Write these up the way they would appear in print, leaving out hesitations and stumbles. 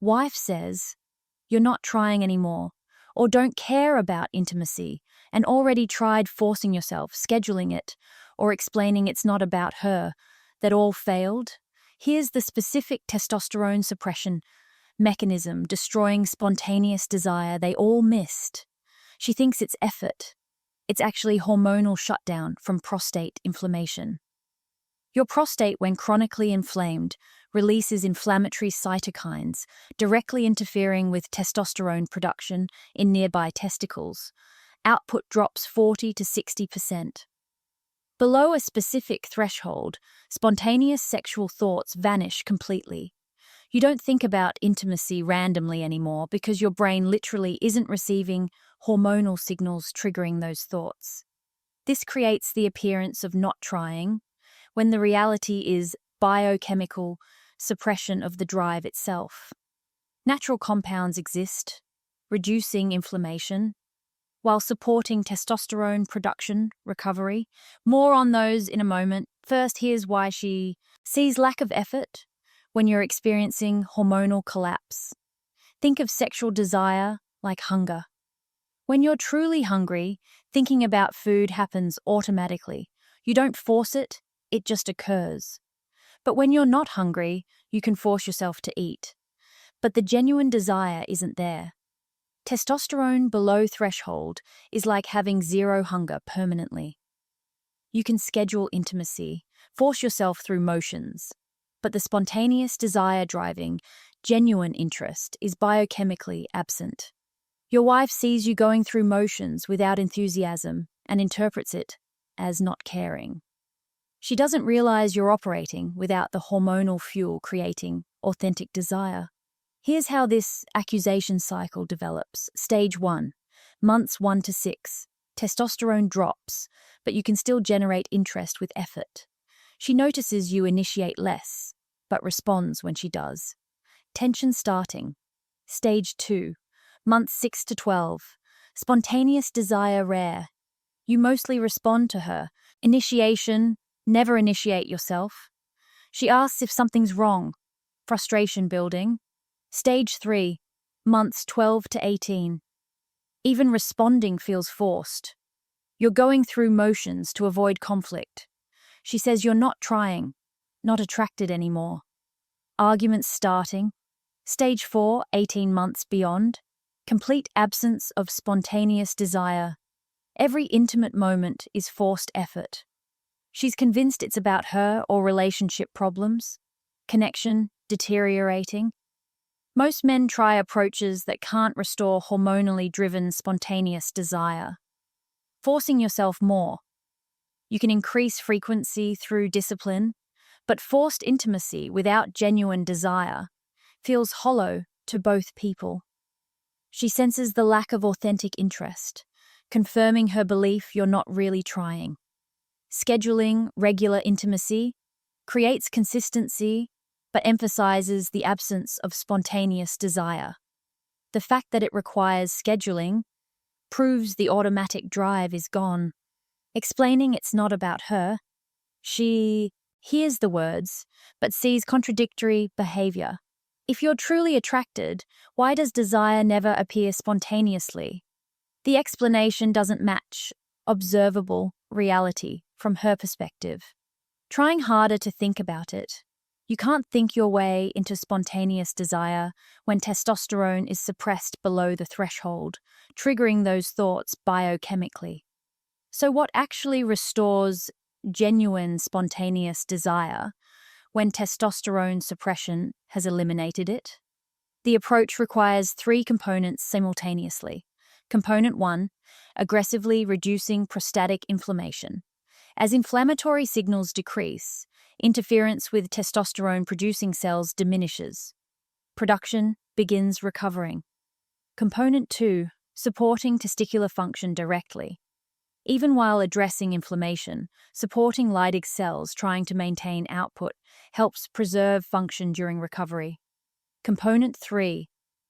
Wife says, "You're not trying anymore," or "Don't care about intimacy," and already tried forcing yourself, scheduling it, or explaining it's not about her, that all failed. Here's the specific testosterone suppression mechanism destroying spontaneous desire they all missed. She thinks it's effort. It's actually hormonal shutdown from prostate inflammation. Your prostate, when chronically inflamed, releases inflammatory cytokines, directly interfering with testosterone production in nearby testicles. Output drops 40 to 60%. Below a specific threshold, spontaneous sexual thoughts vanish completely. You don't think about intimacy randomly anymore because your brain literally isn't receiving hormonal signals triggering those thoughts. This creates the appearance of not trying, when the reality is biochemical suppression of the drive itself. Natural compounds exist, reducing inflammation, while supporting testosterone production recovery. More on those in a moment. First, here's why she sees lack of effort when you're experiencing hormonal collapse. Think of sexual desire like hunger. When you're truly hungry, thinking about food happens automatically. You don't force it, it just occurs. But when you're not hungry, you can force yourself to eat. But the genuine desire isn't there. Testosterone below threshold is like having zero hunger permanently. You can schedule intimacy, force yourself through motions, but the spontaneous desire driving, genuine interest is biochemically absent. Your wife sees you going through motions without enthusiasm and interprets it as not caring. She doesn't realize you're operating without the hormonal fuel creating authentic desire. Here's how this accusation cycle develops. Stage 1, months 1 to 6. Testosterone drops, but you can still generate interest with effort. She notices you initiate less, but responds when she does. Tension starting. Stage 2, months 6 to 12. Spontaneous desire rare. You mostly respond to her. Initiation, never initiate yourself. She asks if something's wrong. Frustration building. Stage 3, months 12 to 18. Even responding feels forced. You're going through motions to avoid conflict. She says you're not trying, not attracted anymore. Arguments starting. Stage 4, 18 months beyond. Complete absence of spontaneous desire. Every intimate moment is forced effort. She's convinced it's about her or relationship problems. Connection deteriorating. Most men try approaches that can't restore hormonally driven spontaneous desire. Forcing yourself more. You can increase frequency through discipline, but forced intimacy without genuine desire feels hollow to both people. She senses the lack of authentic interest, confirming her belief you're not really trying. Scheduling regular intimacy creates consistency, but emphasizes the absence of spontaneous desire. The fact that it requires scheduling proves the automatic drive is gone. Explaining it's not about her, she hears the words, but sees contradictory behavior. If you're truly attracted, why does desire never appear spontaneously? The explanation doesn't match observable reality from her perspective. Trying harder to think about it. You can't think your way into spontaneous desire when testosterone is suppressed below the threshold, triggering those thoughts biochemically. So what actually restores genuine spontaneous desire when testosterone suppression has eliminated it? The approach requires 3 components simultaneously. Component 1, aggressively reducing prostatic inflammation. As inflammatory signals decrease, interference with testosterone-producing cells diminishes. Production begins recovering. Component 2, supporting testicular function directly. Even while addressing inflammation, supporting Leydig cells trying to maintain output helps preserve function during recovery. Component 3,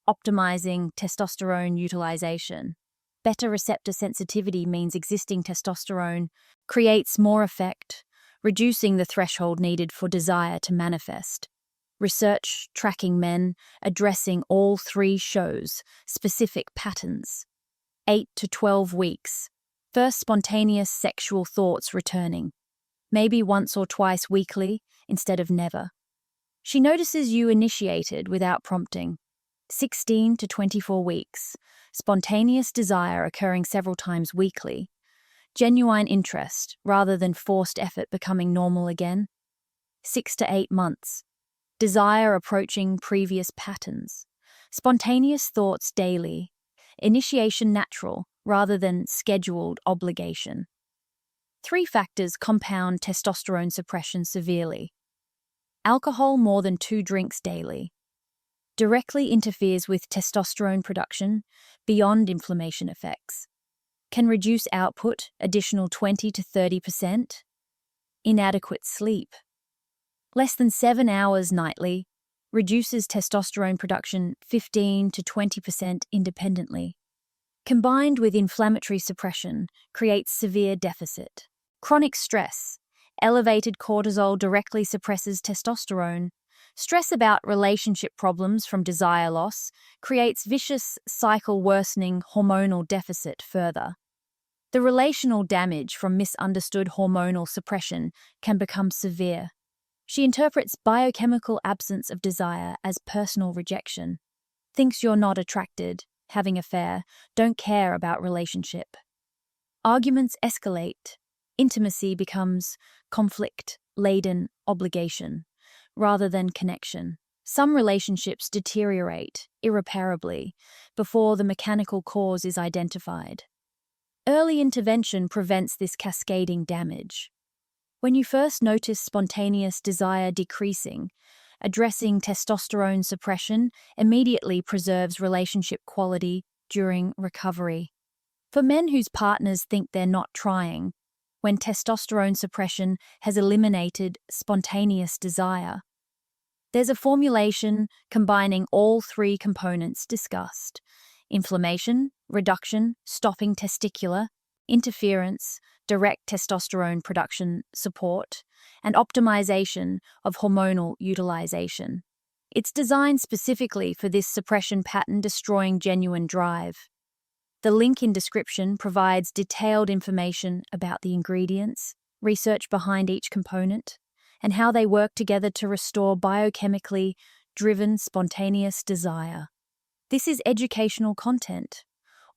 optimizing testosterone utilization. Better receptor sensitivity means existing testosterone creates more effect, reducing the threshold needed for desire to manifest. Research tracking men addressing all three shows specific patterns. 8 to 12 weeks. First spontaneous sexual thoughts returning. Maybe once or twice weekly instead of never. She notices you initiated without prompting. 16 to 24 weeks. Spontaneous desire occurring several times weekly. Genuine interest rather than forced effort becoming normal again. 6 to 8 months. Desire approaching previous patterns. Spontaneous thoughts daily. Initiation natural rather than scheduled obligation. 3 factors compound testosterone suppression severely. Alcohol more than 2 drinks daily. Directly interferes with testosterone production beyond inflammation effects. Can reduce output additional 20 to 30%. Inadequate sleep. Less than 7 hours nightly reduces testosterone production 15 to 20% independently. Combined with inflammatory suppression, creates severe deficit. Chronic stress. Elevated cortisol directly suppresses testosterone. Stress about relationship problems from desire loss creates vicious cycle worsening hormonal deficit further. The relational damage from misunderstood hormonal suppression can become severe. She interprets biochemical absence of desire as personal rejection. Thinks you're not attracted, having affair, don't care about relationship. Arguments escalate. Intimacy becomes conflict-laden obligation, rather than connection. Some relationships deteriorate irreparably before the mechanical cause is identified. Early intervention prevents this cascading damage. When you first notice spontaneous desire decreasing, addressing testosterone suppression immediately preserves relationship quality during recovery. For men whose partners think they're not trying, when testosterone suppression has eliminated spontaneous desire, there's a formulation combining all 3 components discussed: inflammation, reduction, stopping testicular, interference, direct testosterone production support, and optimization of hormonal utilization. It's designed specifically for this suppression pattern destroying genuine drive. The link in description provides detailed information about the ingredients, research behind each component, and how they work together to restore biochemically driven spontaneous desire. This is educational content.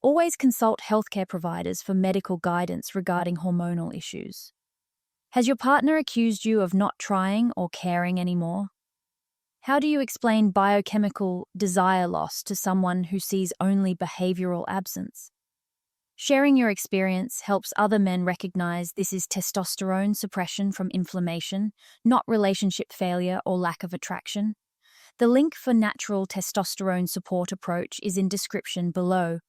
Always consult healthcare providers for medical guidance regarding hormonal issues. Has your partner accused you of not trying or caring anymore? How do you explain biochemical desire loss to someone who sees only behavioral absence? Sharing your experience helps other men recognize this is testosterone suppression from inflammation, not relationship failure or lack of attraction. The link for natural testosterone support approach is in description below.